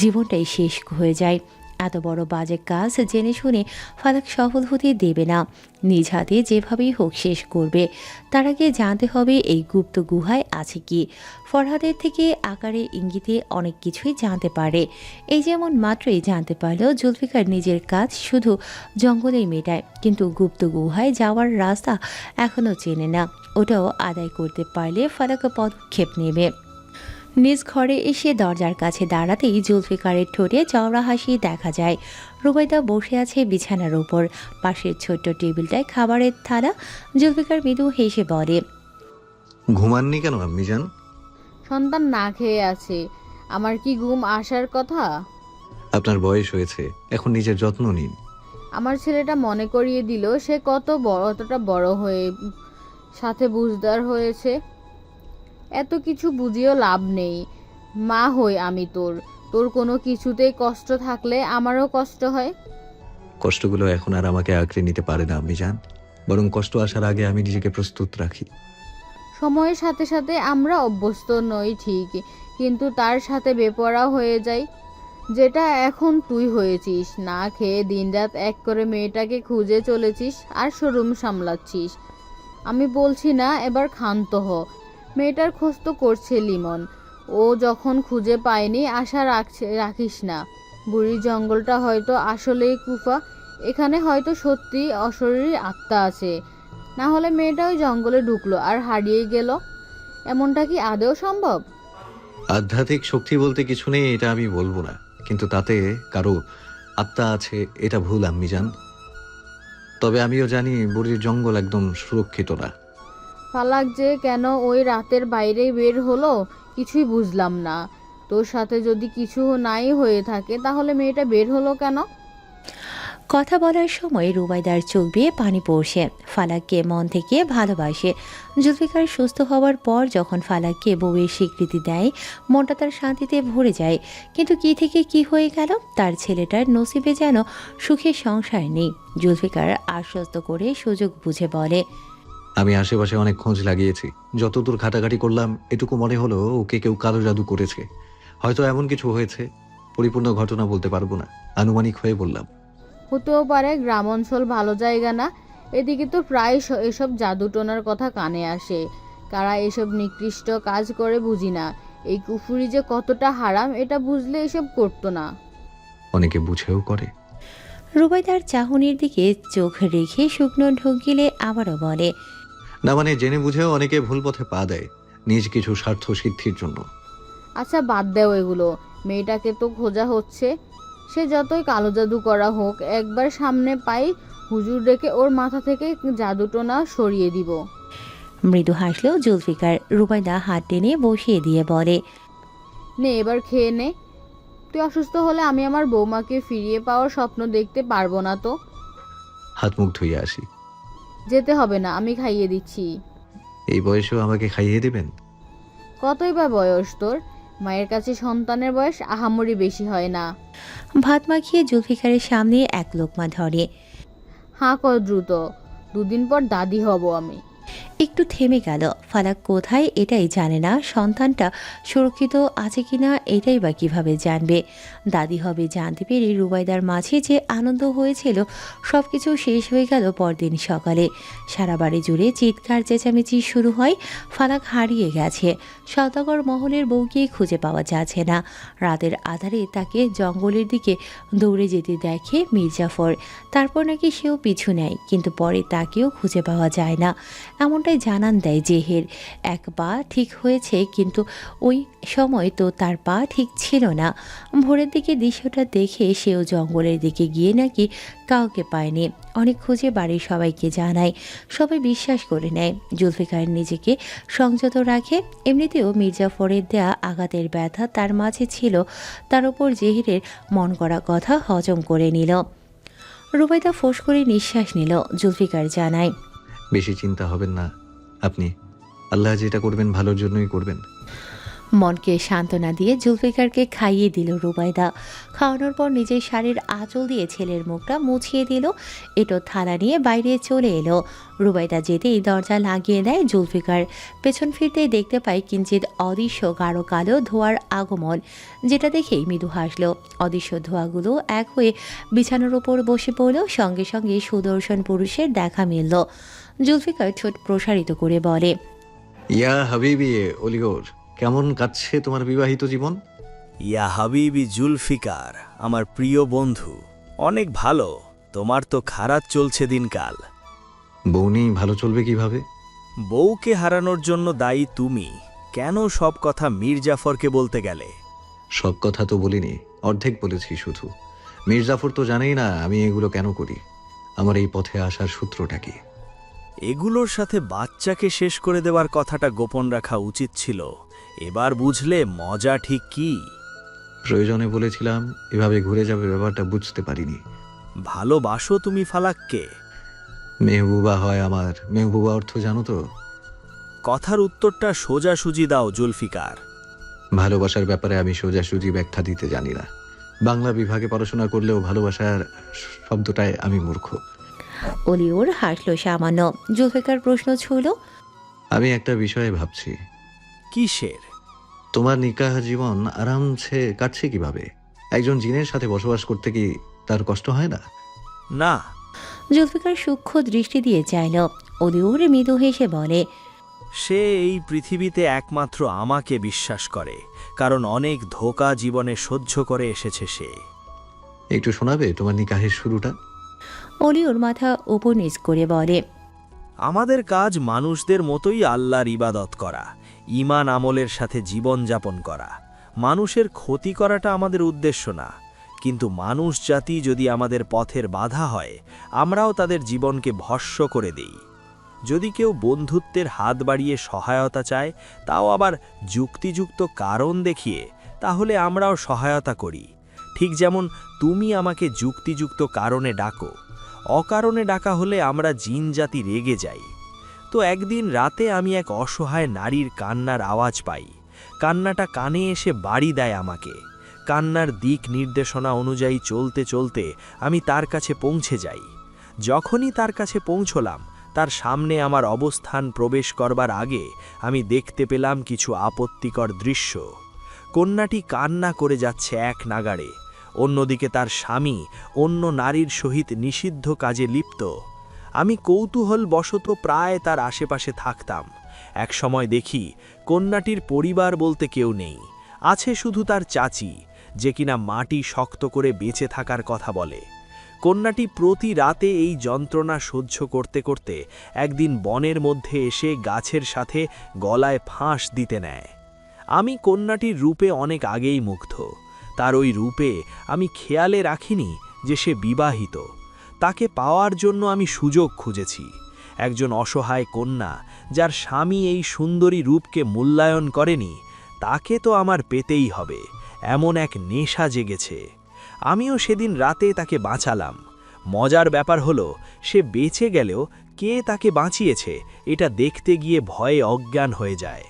জীবনটাই শেষ হয়ে যায়। এত বড় বাজে কাজ জেনে শুনে ফালাক সফল হতে দেবে না, নিজ হাতে যেভাবেই হোক শেষ করবে। তার আগে জানতে হবে এই গুপ্ত গুহায় আছে কি। ফরহাদের থেকে আকারে ইঙ্গিতে অনেক কিছুই জানতে পারে। এই যেমন মাত্রই জানতে পারলো জুলফিকার নিজের কাজ শুধু জঙ্গলেই মেটায়, কিন্তু গুপ্ত গুহায় যাওয়ার রাস্তা এখনও চেনে না। ওটাও আদায় করতে পারলে ফালাক পদক্ষেপ নেবে। নিজ ঘরে এসে দরজার কাছে দাঁড়াতেই জুলফিকারের ঠোঁটে চওড়া হাসি দেখা যায়। রুবাইদা বসে আছে বিছানার উপর, পাশের ছোট্ট টেবিলটায় খাবারের থালা। জুলফিকার মৃদু হেসে বলে, ঘুমাননি কেন আম্মিজান? সন্তান না খেয়ে আছে, আমার কি ঘুম আসার কথা? আপনার বয়স হয়েছে, এখন নিজের যত্ন নিন। আমার ছেলেটা মনে করিয়ে দিল সে কতটা বড় হয়ে সাথে বুঝদার হয়েছে। এত কিছু বুঝিও লাভ নেই। মা হই আমি তোর, তোর কোনো কিছুতেই কষ্ট থাকলে আমারও কষ্ট হয়। কষ্টগুলো এখন আর আমাকে আঁকড়ে নিতে পারে না আম্মিজান, বরং কষ্ট আসার আগে আমি নিজেকে প্রস্তুত রাখি। সময়ের সাথে সাথে আমরা অভ্যস্ত নই ঠিক, কিন্তু তার সাথে বেপরোয়া হয়ে যাই, যেটা এখন তুই হয়েছিস। না খেয়ে দিনরাত এক করে মেয়েটাকে খুঁজে চলেছিস আর শোরুম সামলাচ্ছিস। আমি বলছি না এবার ক্ষান্ত হ, মেয়েটার খোঁজ তো করছে লিমন। ও যখন খুঁজে পায়নি আশা রাখিস না। বুড়ির জঙ্গলটা হয়তো আসলেই কুফা, এখানে হয়তো সত্যি অশরীরী আত্মা আছে। না হলে মেয়েটা ওই জঙ্গলে ঢুকলো আর হারিয়ে গেল, এমনটা কি আদৌ সম্ভব? আধ্যাত্মিক শক্তি বলতে কিছু নেই এটা আমি বলবো না, কিন্তু তাতে কারো আত্মা আছে এটা ভুল আম্মিজান। তবে আমিও জানি বুড়ির জঙ্গল একদম সুরক্ষিত না। ফালাক যে কেন ওই রাতের বাইরে বের হলো কিছুই বুঝলাম না। তোর সাথে যদি কিছু নাই হয়ে থাকে তাহলে মেয়েটা বের হলো কেন? কথা বলার সময় রুবাইদার চোখ বেয়ে পানি পড়ছে। ফালাককে মন থেকে ভালোবাসে। জুলফিকার সুস্থ হওয়ার পর যখন ফালাককে বউয়ের স্বীকৃতি দেয়, মনটা তার শান্তিতে ভরে যায়। কিন্তু কি থেকে কি হয়ে গেল, তার ছেলেটার নসিবে যেন সুখের সংসার নেই। জুলফিকার আশ্বস্ত করে সুযোগ বুঝে বলে, আমি আশেপাশে অনেক খোঁজ লাগিয়েছি, যতদূর ঘাটাঘাটি করলাম এটুকু মনে হলো ওকে কেউ কালো জাদু করেছে। হয়তো এমন কিছু হয়েছে, পরিপূর্ণ ঘটনা বলতে পারবো না, আনুমানিক হয়ে বললাম। হতেও পারে, গ্রাম অঞ্চল ভালো জায়গা না। এদিকে তো প্রায় এসব জাদুটোনার কথা কানে আসে। কারা এসব নিকৃষ্ট কাজ করে বুঝি না। এই কুফুরি যে কতটা হারাম এটা বুঝলে এসব করতো না। অনেকে বুঝেও করে। রুবাইদার চাহনির দিকে চোখ রেখে শুকনো ঢোক গিলে আবারও বলে, না মানে জেনে বুঝেও অনেকে ভুল পথে পা দেয় নিজ কিছু স্বার্থ সিদ্ধির জন্য। আচ্ছা বাদ দেও এগুলো, মেয়েটাকে তো খোঁজা হচ্ছে। সে যতই কালো জাদু করা হোক, একবার সামনে পাই হুজুর ডেকে ওর মাথা থেকে জাদুটোনা সরিয়ে দিব। মৃদু হাসলো জুলফিকার। রুবাইদা হাত টেনে বসিয়ে দিয়ে বলে, নে এবার খেয়ে নে। তুই অসুস্থ হলে আমি আমার বৌমাকে ফিরিয়ে পাওয়ার স্বপ্ন দেখতে পারবো না তো। হাত মুখ ধুয়ে আসি। যেতে হবে না, আমি খাইয়ে দিচ্ছি। এই বয়সেও আমাকে খাইয়ে দেবেন? কতই বা বয়স তোর? মায়ের কাছে সন্তানের বয়স আহামরি বেশি হয় না। ভাত মাখিয়ে জুলফিকারের সামনে এক লোকমা ধরে। হাঁ কর দ্রুত, দুদিন পর দাদি হব আমি। একটু থেমে গেল। ফালাক কোথায় এটাই জানে না, সন্তানটা সুরক্ষিত আছে কিনা এটাই বা কিভাবে জানবে। দাদি হবে জানতে পেরে রুবাইদার মাঝে যে আনন্দ হয়েছিল সব কিছু শেষ হয়ে গেল পরদিন সকালে। সারা বাড়ি জুড়ে চিৎকার চেঁচামেচি শুরু হয়। ফালাক হারিয়ে গেছে। সওদাগর মহলের বউকে খুঁজে পাওয়া যাচ্ছে না। রাতের আধারে তাকে জঙ্গলের দিকে দৌড়ে যেতে দেখে মির্জাফর। তারপর নাকি সেও পিছু নেয়, কিন্তু পরে তাকেও খুঁজে পাওয়া যায় না। এমনটাই জানান দেয় জেহের। এক পা ঠিক হয়েছে, কিন্তু ওই সময় তো তার পা ঠিক ছিল না। ভোরের দিকে দৃশ্যটা দেখে সেও জঙ্গলের দিকে গিয়ে নাকি কাউকে পায়নি। অনেক খুঁজে বাড়ির সবাইকে জানায়, সবাই বিশ্বাস করে নেয়। জুলফিকার নিজেকে সংযত রাখে। এমনিতেও মির্জাফরের দেয়া আঘাতের ব্যথা তার মাঝে ছিল, তার উপর জেহেরের মন করা কথা হজম করে নিল। রুবাইদা ফোঁস করে নিঃশ্বাস নিল। জুলফিকার জানায়, বেশি চিন্তা হবেন না আপনি, আল্লাহ যেটা করবেন ভালোর জন্যই করবেন। মনকে সান্ত্বনা দিয়ে জুলফিকারকে খাইয়ে দিল রুবাইদা। খাওয়ানোর পর নিজের শাড়ির আঁচল দিয়ে ছেলের মুখটা মুছিয়ে দিল। এটো থালা নিয়ে বাইরে চলে এলো। রুবাইদা যেতেই দরজা লাগিয়ে দেয় জুলফিকার। পেছন ফিরতেই দেখতে পায় কিঞ্চিত অদৃশ্য গাঢ় কালো ধোঁয়ার আগমন, যেটা দেখেই মৃদু হাসলো। অদৃশ্য ধোঁয়াগুলো এক হয়ে বিছানার ওপর বসে পড়ল। সঙ্গে সঙ্গে সুদর্শন পুরুষের দেখা মিলল। জুলফিকার ঠোঁট প্রসারিত করে বলে, ইয়া হাবিবি অলিগর, কেমন কাটছে তোমার বিবাহিত জীবন? ইয়া হাবিবি জুলফিকার, আমার প্রিয় বন্ধু, অনেক ভালো। তোমার তো খারাপ চলছে দিনকাল। বউ নেই ভালো চলবে কিভাবে? বউকে হারানোর জন্য দায়ী তুমি। কেন সব কথা মীর জাফরকে বলতে গেলে? সব কথা তো বলিনি, অর্ধেক বলেছি শুধু। মির্জাফর তো জানেই না আমি এগুলো কেন করি। আমার এই পথে আসার সূত্রটা কি? এগুলোর সাথে বাচ্চাকে শেষ করে দেওয়ার কথাটা গোপন রাখা উচিত ছিল। এবার বুঝলে মজা ঠিক কি? প্রয়োজনে বলেছিলাম, এভাবে ঘুরে যাবে ব্যাপারটা বুঝতে পারিনি। ভালোবাসো তুমি ফালাককে? মেহবুবা হয় আমার। মেহবুবা অর্থ জানো তো? কথার উত্তরটা সোজাসুজি দাও জুলফিকার। ভালোবাসার ব্যাপারে আমি সোজাসুজি ব্যাখ্যা দিতে জানি না। বাংলা বিভাগে পড়াশোনা করলেও ভালোবাসার শব্দটায় আমি মূর্খ। অলিওর হাসল সামান্য। জুলফিকার প্রশ্ন ছুঁল, আমি একটা বিষয়ে ভাবছি। কিসের? তোমার নিকাহ জীবন আরামসে কাটছে কিভাবে? একজন জিনের সাথে বসবাস করতে কি তার কষ্ট হয় না? না। জুলফিকার সূক্ষ্ম দৃষ্টি দিয়ে চাইল। অলিওর মৃদু হেসে বলে, সে এই পৃথিবীতে একমাত্র আমাকে বিশ্বাস করে, কারণ অনেক ধোঁকা জীবনে সহ্য করে এসেছে সে। একটু শোনাবে তোমার নিকাহের শুরুটা? অলিওর মাথা উপর নিচ করে বলে, আমাদের কাজ মানুষদের মতোই আল্লাহর ইবাদত করা, ঈমান আমলের সাথে জীবন যাপন করা। মানুষের ক্ষতি করাটা আমাদের উদ্দেশ্য না, কিন্তু মানুষ জাতি যদি আমাদের পথের বাধা হয়, আমরাও তাদের জীবনকে ভস্ম করে দেই। যদি কেউ বন্ধুত্বের হাত বাড়িয়ে সহায়তা চায়, তাও আবার যুক্তিযুক্ত কারণ দেখিয়ে, তাহলে আমরাও সহায়তা করি। ঠিক যেমন তুমি আমাকে যুক্তিযুক্ত কারণে ডাকো। অকারণে ডাকা হলে আমরা জিন জাতি রেগে যাই। তো একদিন রাতে আমি এক অসহায় নারীর কান্নার আওয়াজ পাই। কান্নাটা কানে এসে বাড়ি দেয় আমাকে। কান্নার দিক নির্দেশনা অনুযায়ী চলতে চলতে আমি তার কাছে পৌঁছে যাই। যখনই তার কাছে পৌঁছলাম, তার সামনে আমার অবস্থান প্রবেশ করবার আগে আমি দেখতে পেলাম কিছু আপত্তিকর দৃশ্য। কন্যাটি কান্না করে যাচ্ছে এক নাগাড়ে। অন্যদিকে তার স্বামী অন্য নারীর সহিত নিষিদ্ধ কাজে লিপ্ত। আমি কৌতূহলবশত প্রায় তার আশেপাশে থাকতাম। এক সময় দেখি কন্যাটির পরিবার বলতে কেউ নেই। আছে শুধু তার চাচি, যে কিনা মাটি শক্ত করে বেঁচে থাকার কথা বলে। কন্যাটি প্রতি রাতে এই যন্ত্রণা সহ্য করতে করতে একদিন বনের মধ্যে এসে গাছের সাথে গলায় ফাঁস দিতে নেয়। আমি কন্যাটির রূপে অনেক আগেই মুগ্ধ। তার ওই রূপে আমি খেয়ালে রাখিনি যে সে বিবাহিত। তাকে পাওয়ার জন্য আমি সুযোগ খুঁজেছি। একজন অসহায় কন্যা, যার স্বামী এই সুন্দরী রূপকে মূল্যায়ন করেনি, তাকে তো আমার পেতেই হবে। এমন এক নেশা জেগেছে। আমিও সেদিন রাতে তাকে বাঁচালাম। মজার ব্যাপার হলো, সে বেঁচে গেলেও কে তাকে বাঁচিয়েছে এটা দেখতে গিয়ে ভয়ে অজ্ঞান হয়ে যায়।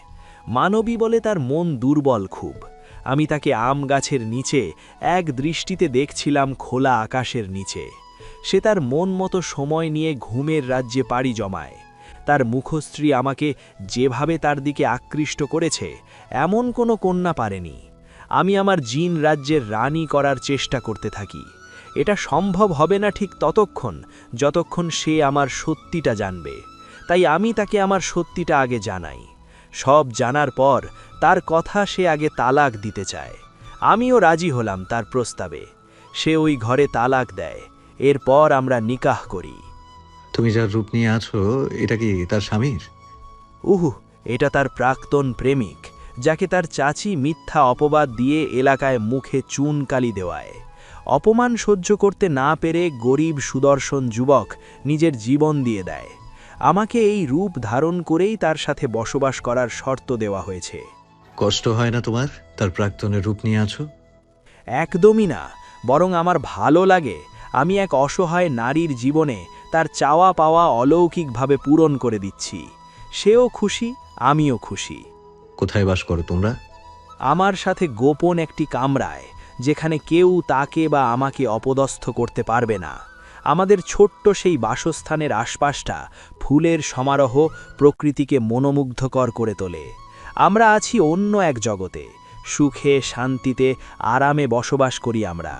মানবী বলে তার মন দুর্বল খুব। আমি তাকে আম গাছের নিচে এক দৃষ্টিতে দেখছিলাম খোলা আকাশের নিচে। সে তার মন মতো সময় নিয়ে ঘুমের রাজ্যে পাড়ি জমায়। তার মুখশ্রী আমাকে যেভাবে তার দিকে আকৃষ্ট করেছে, এমন কোনো কন্যা পারেনি। আমি আমার জিন রাজ্যের রানী করার চেষ্টা করতে থাকি। এটা সম্ভব হবে না ঠিক ততক্ষণ যতক্ষণ সে আমার সত্যিটা জানবে। তাই আমি তাকে আমার সত্যিটা আগে জানাই। সব জানার পর তার কথা সে আগে তালাক দিতে চায়। আমিও রাজি হলাম তার প্রস্তাবে। সে ওই ঘরে তালাক দেয়। এরপর আমরা নিকাহ করি। তুমি যার রূপ নিয়ে আছো, এটা কি তার স্বামীর? এটা তার প্রাক্তন প্রেমিক, যাকে তার চাচি মিথ্যা অপবাদ দিয়ে এলাকায় মুখে চুন কালি দেওয়ায়। অপমান সহ্য করতে না পেরে গরিব সুদর্শন যুবক নিজের জীবন দিয়ে দেয়। আমাকে এই রূপ ধারণ করেই তার সাথে বসবাস করার শর্ত দেওয়া হয়েছে। কষ্ট হয় না তোমার তার প্রাক্তনের রূপ নিয়ে আছো? একদমই না, বরং আমার ভালো লাগে। আমি এক অসহায় নারীর জীবনে তার চাওয়া পাওয়া অলৌকিকভাবে পূরণ করে দিচ্ছি। সেও খুশি, আমিও খুশি। কোথায় বাস করো তোমরা? আমার সাথে গোপন একটি কামরায়, যেখানে কেউ তাকে বা আমাকে অপদস্থ করতে পারবে না। আমাদের ছোট্ট সেই বাসস্থানের আশপাশটা ফুলের সমারোহ প্রকৃতিকে মনোমুগ্ধকর করে তোলে। আমরা আছি অন্য এক জগতে, সুখে শান্তিতে আরামে বসবাস করি আমরা।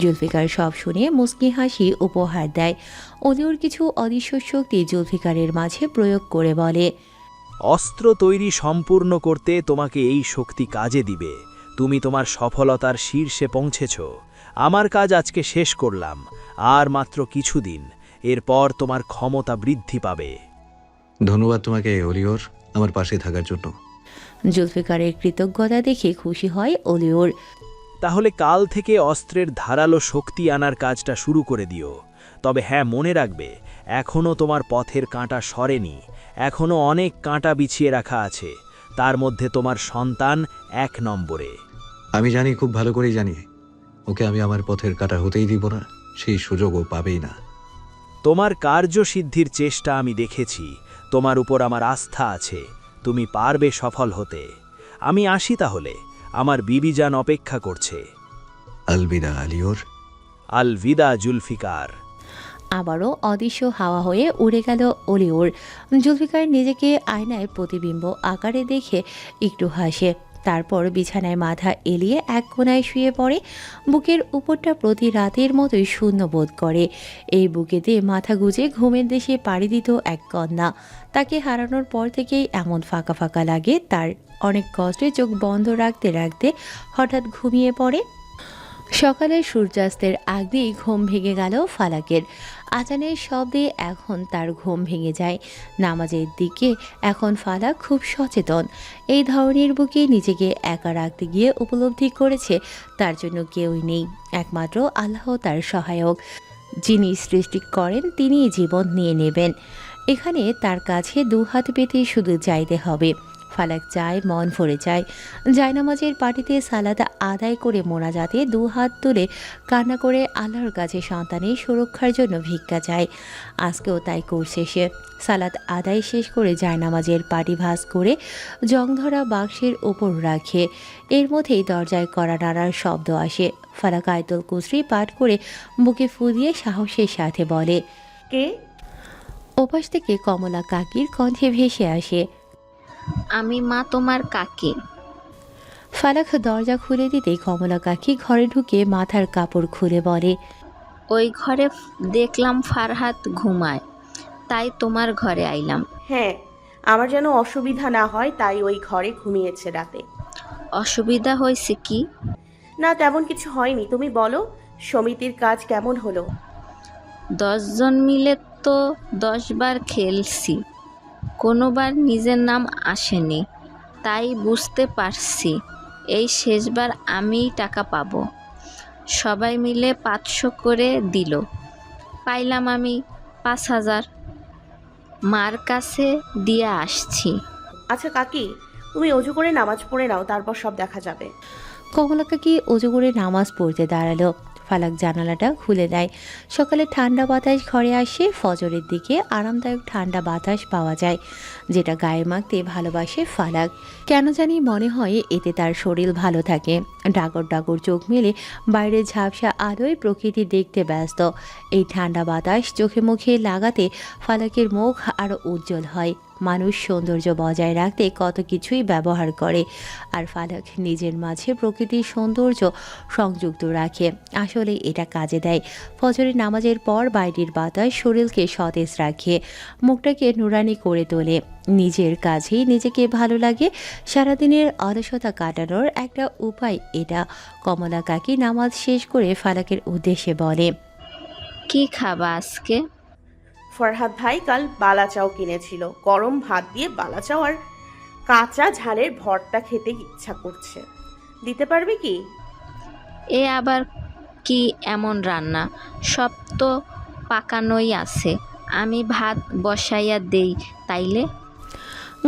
জুলফিকার সব শুনে মুস্কি হাসি উপহার দেয়। অলিওর কিছু অদৃশ্য শক্তি জুলফিকারের মাঝে প্রয়োগ করে বলে, অস্ত্র তৈরি সম্পূর্ণ করতে তোমাকে এই শক্তি কাজে দিবে। তুমি তোমার সফলতার শীর্ষে পৌঁছেছ। আমার কাজ আজকে শেষ করলাম, আর মাত্র কিছুদিন, এরপর তোমার ক্ষমতা বৃদ্ধি পাবে। ধন্যবাদ তোমাকে অলিওর, আমার পাশে থাকার জন্য। জুলফিকারের কৃতজ্ঞতা দেখে খুশি হয় অলিওর। তাহলে কাল থেকে অস্ত্রের ধারালো শক্তি আনার কাজটা শুরু করে দিও। তবে হ্যাঁ, মনে রাখবে, এখনও তোমার পথের কাঁটা সরেনি, এখনও অনেক কাঁটা বিছিয়ে রাখা আছে। তার মধ্যে তোমার সন্তান 1 নম্বরে। আমি জানি, খুব ভালো করেই জানি, ওকে আমি আমার পথের কাঁটা হতেই দিব না, সেই সুযোগও পাবেই না। তোমার কার্যসিদ্ধির চেষ্টা আমি দেখেছি, তোমার উপর আমার আস্থা আছে, তুমি পারবে সফল হতে। আমি আসি তাহলে, আমার বিবিজান অপেক্ষা করছে। আলবিদা আলিওর। আলভিদা জুলফিকার। আবারও অদৃশ্য হাওয়া হয়ে উড়ে গেল অলিওর। জুলফিকার নিজেকে আয়নায় প্রতিবিম্ব আকারে দেখে একটু হাসে। তারপর বিছানায় মাথা এলিয়ে এক কোণায় শুয়ে পড়ে। বুকের উপরটা প্রতি রাতের মতোই শূন্য বোধ করে। এই বুকেতে মাথা গুজে ঘুমের দেশে পাড়ি দিত এক কন্যা। তাকে হারানোর পর থেকেই এমন ফাঁকা ফাঁকা লাগে তার। অনেক কষ্টে চোখ বন্ধ রাখতে রাখতে হঠাৎ ঘুমিয়ে পড়ে। সকালে সূর্যাস্তের আগেই ঘুম ভেঙে গেল ফালাকের। আজানের শব্দে এখন তার ঘুম ভেঙে যায়। নামাজের দিকে এখন ফালাক খুব সচেতন। এই ধরনের বুকে নিজেকে একা রাখতে গিয়ে উপলব্ধি করেছে তার জন্য কেউই নেই, একমাত্র আল্লাহ তার সহায়ক। যিনি সৃষ্টি করেন তিনিই জীবন নিয়ে নেবেন। এখানে তার কাছে দুহাত পেতে শুধু চাইতে হবে। ফালাক চায়, মন ভরে চায়। জায়নামাজের পাটিতে সালাত আদায় করে মোনাজাতে দুহাত তুলে কান্না করে আল্লাহর কাছে সন্তানের সুরক্ষার জন্য ভিক্ষা চায়। আজকেও তাই করছে সে। সালাত আদায় শেষ করে জায়নামাজের পাটি ভাঁজ করে জংধরা বাক্সের ওপর রাখে। এর মধ্যেই দরজায় কড়া নাড়ার শব্দ আসে। ফালাক আয়াতুল কুরসি পাঠ করে বুকে ফু দিয়ে সাহসের সাথে বলে, কে? ওপাশ থেকে কমলা কাকির কণ্ঠে ভেসে আসে, আমি মা তোমার কাকি। ফালাক দরজা খুলে দিতেই কমলা কাকি ঘরে ঢুকে মাথার কাপড় খুলে বলে, ওই ঘরে দেখলাম ফারহাত ঘুমায়, তাই তোমার ঘরে আইলাম। হ্যাঁ, আমার যেন অসুবিধা না হয় তাই ওই ঘরে ঘুমিয়েছে রাতে। অসুবিধা হয়েছে কি? না, তেমন কিছু হয়নি। তুমি বলো, সমিতির কাজ কেমন হলো? 10 জন মিলে তো 10 বার খেলছি, কোনোবার নিজের নাম আসেনি, তাই বুঝতে পারছি এই শেষবার আমিই টাকা পাবো। সবাই মিলে 500 করে দিল, পাইলাম আমি 5000। মার কাছে দিয়ে আসছি। আচ্ছা কাকি, তুমি অজু করে নামাজ পড়ে নাও, তারপর সব দেখা যাবে। কমলা কাকি অজু করে নামাজ পড়তে দাঁড়ালো। ফালাক জানালাটা খুলে দেয়। সকালে ঠান্ডা বাতাস ঘরে আসে। ফজরের দিকে আরামদায়ক ঠান্ডা বাতাস পাওয়া যায়, যেটা গায়ে মাখতে ভালোবাসে ফালাক। কেন জানি মনে হয় এতে তার শরীর ভালো থাকে। ডাগর ডাগর চোখ মেলে বাইরের ঝাপসা আলোয় প্রকৃতি দেখতে ব্যস্ত। এই ঠান্ডা বাতাস চোখে মুখে লাগাতে ফালাকের মুখ আরও উজ্জ্বল হয়। মানুষ সৌন্দর্য বজায় রাখতে কত কিছুই ব্যবহার করে, আর ফালাক নিজের মাঝে প্রকৃতির সৌন্দর্য সংযুক্ত রাখে। আসলে এটা কাজে দেয়। ফজরের নামাজের পর বাইরের বাতাস শরীরকে সতেজ রাখে, মুখটাকে নুরানি করে তোলে। নিজের কাছেই নিজেকে ভালো লাগে। সারাদিনের অলসতা কাটানোর একটা উপায় এটা। কমলা কাকি নামাজ শেষ করে ফালাকের উদ্দেশ্যে বলে, কি খাবা আজকে? ফরহাদ ভাই কাল বালাচাও কিনেছিল। গরম ভাত দিয়ে বালাচাও আর কাঁচা ঝালের ভর্তা খেতে ইচ্ছা করছে। দিতে পারবে কি? এ আবার কি এমন রান্না? সব তো পাকানোই আছে, আমি ভাত বসাইয়া দেই তাইলে।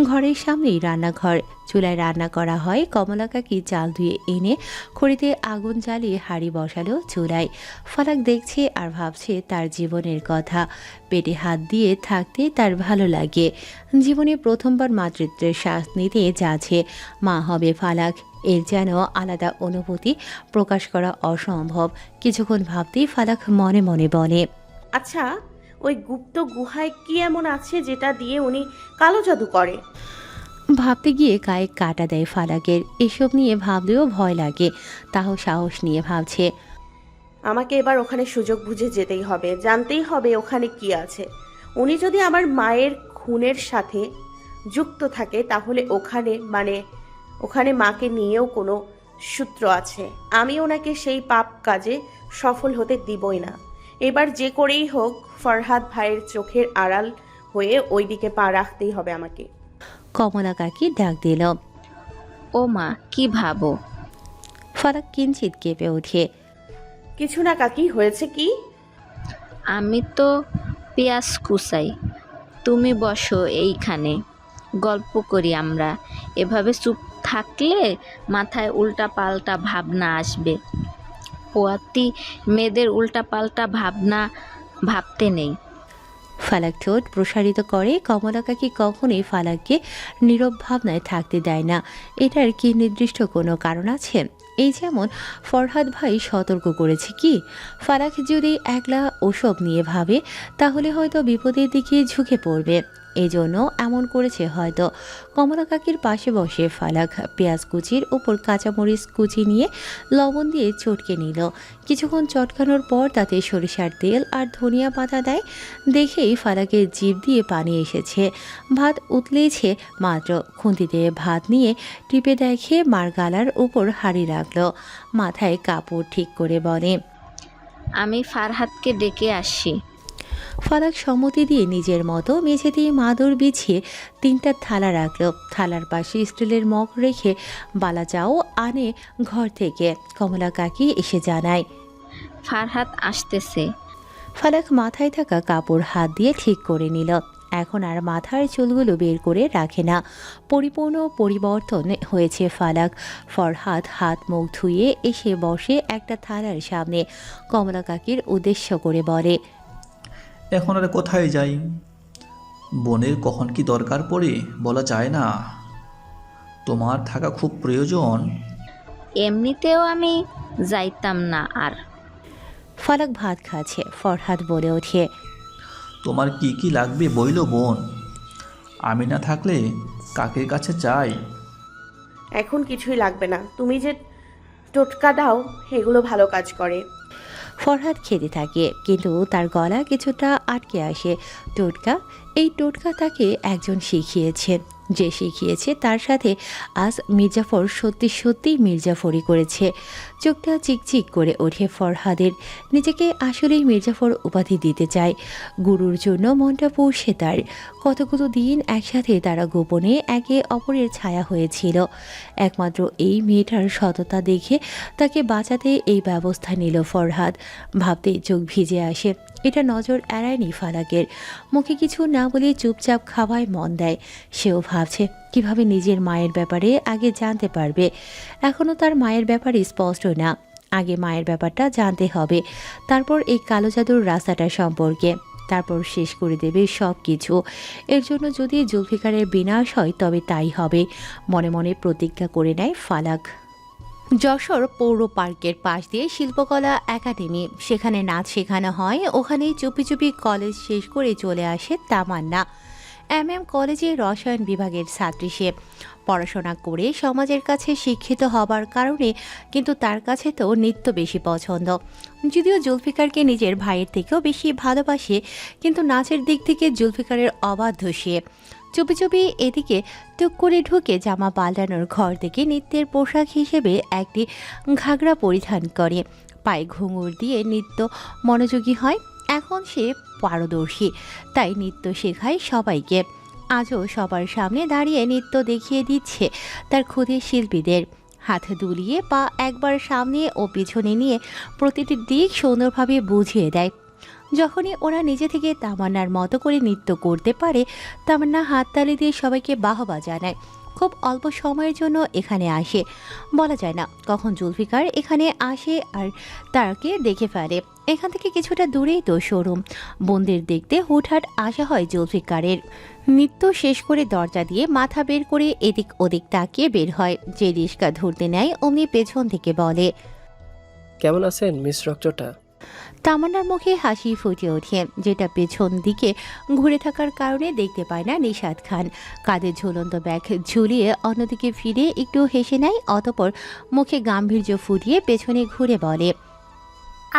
ঘরের সামনেই রান্নাঘর। চুলায় রান্না করা হয়। কমলা কাকি চাল ধুয়ে এনে খড়িতে আগুন জ্বালিয়ে হাঁড়ি বসালো চুলায়। ফালাক দেখছে আর ভাবছে তার জীবনের কথা। পেটে হাত দিয়ে থাকতে তার ভালো লাগে। জীবনে প্রথমবার মাতৃত্বের শ্বাস নিতে যাচ্ছে। মা হবে ফালাক, এর যেন আলাদা অনুভূতি, প্রকাশ করা অসম্ভব। কিছুক্ষণ ভাবতেই ফালাক মনে মনে বলে, আচ্ছা, ওই গুপ্ত গুহায় কি এমন আছে যেটা দিয়ে উনি কালো জাদু করে? ভাবতে গিয়ে গায়ে কাটা দেয় ফালাকের। এসব নিয়ে ভাবলেও ভয় লাগে, তাও সাহস নিয়ে ভাবছে। আমাকে এবার ওখানে সুযোগ বুঝে যেতেই হবে, জানতেই হবে ওখানে কি আছে। উনি যদি আমার মায়ের খুনের সাথে যুক্ত থাকে তাহলে ওখানে মাকে নিয়েও কোনো সূত্র আছে। আমি ওনাকে সেই পাপ কাজে সফল হতে দিবই না। এবার যে করেই হোক ফরহাদ ভাইয়ের চোখের আড়াল হয়ে ওইদিকে পা রাখতেই হবে আমাকে। কমলা কাকি ডাক দিল। ও মা, কি ভাবো? ফালাক কিঞ্চিত কেঁপে ওঠে। কিছু না কাকি, হয়েছে কি? আমি তো পেঁয়াজ কুচাই, তুমি বসো এইখানে, গল্প করি আমরা। এভাবে চুপ থাকলে মাথায় উল্টা পাল্টা ভাবনা আসবে। পোয়াতি মেয়েদের উল্টা পাল্টা ভাবনা ভাবতে নেই। ফালাক ঠোঁট প্রসারিত করে। কমলা কাকি কখনোই ফালাককে নীরব ভাবনায় থাকতে দেয় না। এটার কি নির্দিষ্ট কোনো কারণ আছে? এই যেমন ফরহাদ ভাই সতর্ক করেছে কি, ফালাক যদি একলা ওসব নিয়ে ভাবে তাহলে হয়তো বিপদের দিকে ঝুঁকে পড়বে। এই জন্য এমন করেছে হয়তো। কমলা কাকির পাশে বসে ফালাক পেঁয়াজ কুচির উপর কাঁচামরিচ কুচি নিয়ে লবণ দিয়ে চটকে নিল। কিছুক্ষণ চটকানোর পর তাতে সরিষার তেল আর ধনিয়া পাতা দেয়। দেখেই ফালাকের জিভ দিয়ে পানি এসেছে। ভাত উতলেছে মাত্র। খুন্তিতে ভাত নিয়ে টিপে দেখে মার গালার উপর হাঁড়ি রাখলো। মাথায় কাপড় ঠিক করে বলে, আমি ফারহাদকে ডেকে আসি। ফালাক সম্মতি দিয়ে নিজের মতো মেঝে দিয়ে মাদুর বিছিয়ে 3টা থালা রাখলো। থালার পাশে স্টিলের মগ রেখে বালা চাও আনে ঘর থেকে। কমলা কাকি এসে জানায়, ফারহাদ আসতেছে। ফালাক মাথায় থাকা কাপড় হাত দিয়ে ঠিক করে নিল। এখন আর মাথার চুলগুলো বের করে রাখে না। পরিপূর্ণ পরিবর্তন হয়েছে ফালাক। ফরহাদ হাত মুখ ধুয়ে এসে বসে একটা থালার সামনে। কমলা কাকির উদ্দেশ্য করে বলে, এখন আর কোথায় যাই? বোনের কখন কি দরকার পড়ে বলা যায় না। তোমার থাকা খুব প্রয়োজন। এমনিতেও আমি যাইতাম না আর। ফালাক ভাত খাচ্ছে। ফরহাদ বলে ওঠে, তোমার কি কি লাগবে বইলো বোন, আমি না থাকলে কাকের কাছে চাই। এখন কিছুই লাগবে না, তুমি যে টোটকা দাও এগুলো ভালো কাজ করে। ফরহাদ খেতে থাকে, কিন্তু তার গলা কিছুটা আটকে আসে। টোটকা, এই টোটকা তাকে একজন শিখিয়েছে। যে শিখিয়েছে তার সাথে আজ মির্জাফর সত্যি সত্যি মির্জাফরই করেছে। চোখটা চিকচিক করে ওঠে ফরহাদের। নিজেকে আসলেই মির্জাফর উপাধি দিতে চায়। গুরুর জন্য মনটা পড়ছে তার। কতগুলো দিন একসাথে তারা গোপনে একে অপরের ছায়া হয়েছিল। একমাত্র এই মেয়েটার সততা দেখে তাকে বাঁচাতে এই ব্যবস্থা নিল ফরহাদ। ভাবতেই চোখ ভিজে আসে। এটা নজর এড়ায়নি ফালাকের। মুখে কিছু না বলে চুপচাপ খাওয়ায় মন দেয়। সেও ভাবছে কিভাবে নিজের মায়ের ব্যাপারে আগে জানতে পারবে। এখনও তার মায়ের ব্যাপারে স্পষ্ট না। আগে মায়ের ব্যাপারটা জানতে হবে, তারপর এই কালো জাদুর রাস্তাটা সম্পর্কে, তারপর শেষ করে দেবে সব কিছু। এর জন্য যদি জুলফিকারের বিনাশ হয় তবে তাই হবে, মনে মনে প্রতিজ্ঞা করে নেয় ফালাক। যশোর পৌর পার্কের পাশ দিয়ে শিল্পকলা একাডেমি, সেখানে নাচ শেখানো হয়। ওখানেই চুপি চুপি কলেজ শেষ করে চলে আসে তামান্না। কলেজে রসায়ন বিভাগের ছাত্রী সে। পড়াশোনা করে সমাজের কাছে শিক্ষিত হবার কারণে কিন্তু তার কাছে তো নৃত্য বেশি পছন্দ। যদিও জুলফিকারকে নিজের ভাইয়ের থেকেও বেশি ভালোবাসে, কিন্তু নাচের দিক থেকে জুলফিকারের অবাধ্য সে। চুপি চুপি এদিকে টুক করে ঢুকে জামা পাল্টানোর ঘর থেকে নৃত্যের পোশাক হিসেবে একটি ঘাগরা পরিধান করে। পায়ে ঘুঙুর দিয়ে নৃত্য মনোযোগী হয়। এখন সে পারদর্শী, তাই নৃত্য শেখায় সবাইকে। আজও সবার সামনে দাঁড়িয়ে নৃত্য দেখিয়ে দিচ্ছে তার খুদে শিল্পীদের। হাত দুলিয়ে পা একবার সামনে ও পিছনে নিয়ে প্রতিটি দিক সুন্দরভাবে বুঝিয়ে দেয়। যখনই ওরা নিজে থেকে তামান্নার মতো করে নৃত্য করতে পারে, তামান্না হাততালি দিয়ে সবাইকে বাহবা জানায়। খুব অল্প সময়ের জন্য এখানে আসে। বলা যায় না কখন জুলফিকার এখানে আসে আর তাকে দেখে ফেলে। এখান থেকে কিছুটা দূরেই তো শোরুম। বোনদের দেখতে হুটহাট আসা হয় জুলফিকারের। নৃত্য শেষ করে দরজা দিয়ে মাথা বের করে এদিক ওদিক তাকিয়ে বের হয়। যে রিস্কা ধরতে নেয় অমনি পেছন থেকে বলে, কেমন আছেন মিস রক্তটা? তামান্নার মুখে হাসি ফুটে ওঠে, যেটা পেছন দিকে ঘুরে থাকার কারণে দেখতে পায় না নিশাত খান। কাঁধে ঝুলন্ত ব্যাগ ঝুলিয়ে অন্যদিকে ফিরে একটু হেসে নেয়, অতপর মুখে গাম্ভীর্য ফুটিয়ে পেছনে ঘুরে বলে,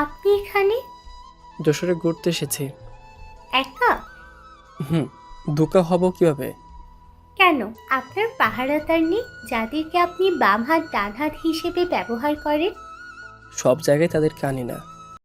আপনি এখানে যশোরে ঘুরতে এসেছি। একা? দুকা হব কিভাবে? কেন, আপনার পাহারাদার নেই যাদেরকে আপনি বাম হাত ডান হাত হিসেবে ব্যবহার করেন? সব জায়গায় তাদেরকে আনি না।